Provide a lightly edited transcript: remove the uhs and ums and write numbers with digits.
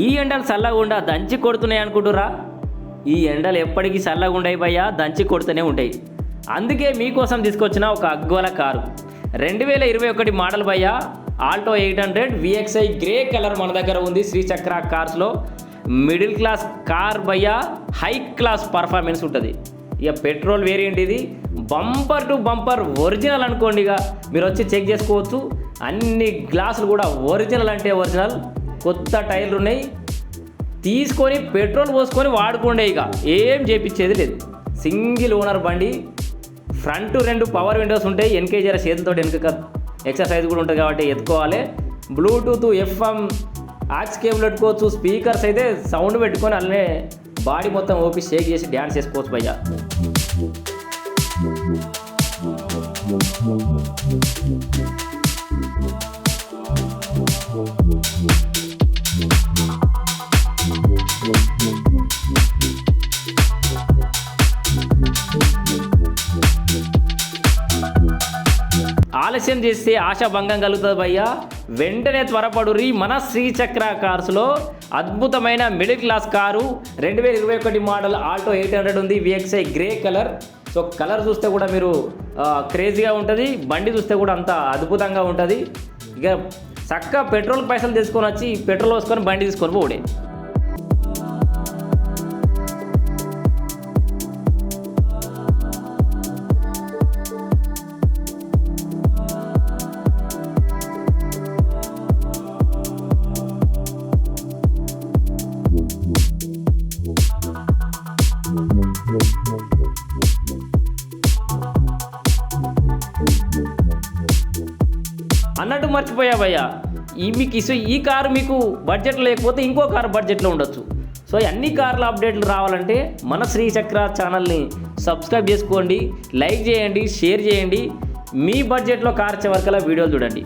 ఈ ఎండలు చల్లగుండా దంచి కొడుతున్నాయి అనుకుంటురా? ఈ ఎండలు ఎప్పటికీ చల్లగా ఉండయి భయ్యా, దంచి కొడుతూనే ఉంటాయి. అందుకే మీకోసం తీసుకొచ్చిన ఒక అగ్వల కారు 2021 మోడల్ భయ్యా, ఆల్టో 800 VXI గ్రే కలర్ మన దగ్గర ఉంది శ్రీచక్ర కార్స్లో. మిడిల్ క్లాస్ కార్ భయ్యా, హై క్లాస్ పర్ఫార్మెన్స్ ఉంటుంది. ఇక పెట్రోల్ వేరియంట్ ఇది, బంపర్ టు బంపర్ ఒరిజినల్ అనుకోండి. ఇక మీరు వచ్చి చెక్ చేసుకోవచ్చు. అన్ని గ్లాసులు కూడా ఒరిజినల్ అంటే ఒరిజినల్, కొత్త టైర్లు ఉన్నాయి. తీసుకొని పెట్రోల్ పోసుకొని వాడుకోండి. ఇక ఏం చేపించేది లేదు. సింగిల్ ఓనర్ బండి, ఫ్రంట్ 2 పవర్ విండోస్ ఉంటాయి. ఎన్కేజీల చేతులతో వెనుక ఎక్సర్సైజ్ కూడా ఉంటుంది కాబట్టి ఎత్తుకోవాలి. బ్లూటూత్, FM, ఆక్స్ కేబుల్ పెట్టుకోవచ్చు. స్పీకర్స్ అయితే సౌండ్ పెట్టుకొని అలానే బాడీ మొత్తం ఓపి షేక్ చేసి డ్యాన్స్ చేసుకోవచ్చు భయ్యా. ఆలస్యం చేస్తే ఆశాభంగం కలుగుతుంది భయ్యా. వెంటనే త్వరపడురి. మన శ్రీచక్ర కార్స్లో అద్భుతమైన middle class car 2021 model Alto 800 ఉంది, VXI grey colour. So colour చూస్తే కూడా మీరు క్రేజీగా ఉంటుంది, బండి చూస్తే కూడా అంత అద్భుతంగా ఉంటుంది. ఇక చక్కగా పెట్రోల్ పైసలు తీసుకొని వచ్చి పెట్రోల్ వేసుకొని బండి తీసుకొని పోడే. అన్నట్టు మర్చిపోయా భయ్యా, ఈ కారు మీకు బడ్జెట్లో లేకపోతే ఇంకో కారు బడ్జెట్లో ఉండొచ్చు. సో అన్ని కార్ల అప్డేట్లు రావాలంటే మన శ్రీచక్ర ఛానల్ని సబ్స్క్రైబ్ చేసుకోండి, లైక్ చేయండి, షేర్ చేయండి. మీ బడ్జెట్లో కార్ వచ్చే వరకలా వీడియోలు చూడండి.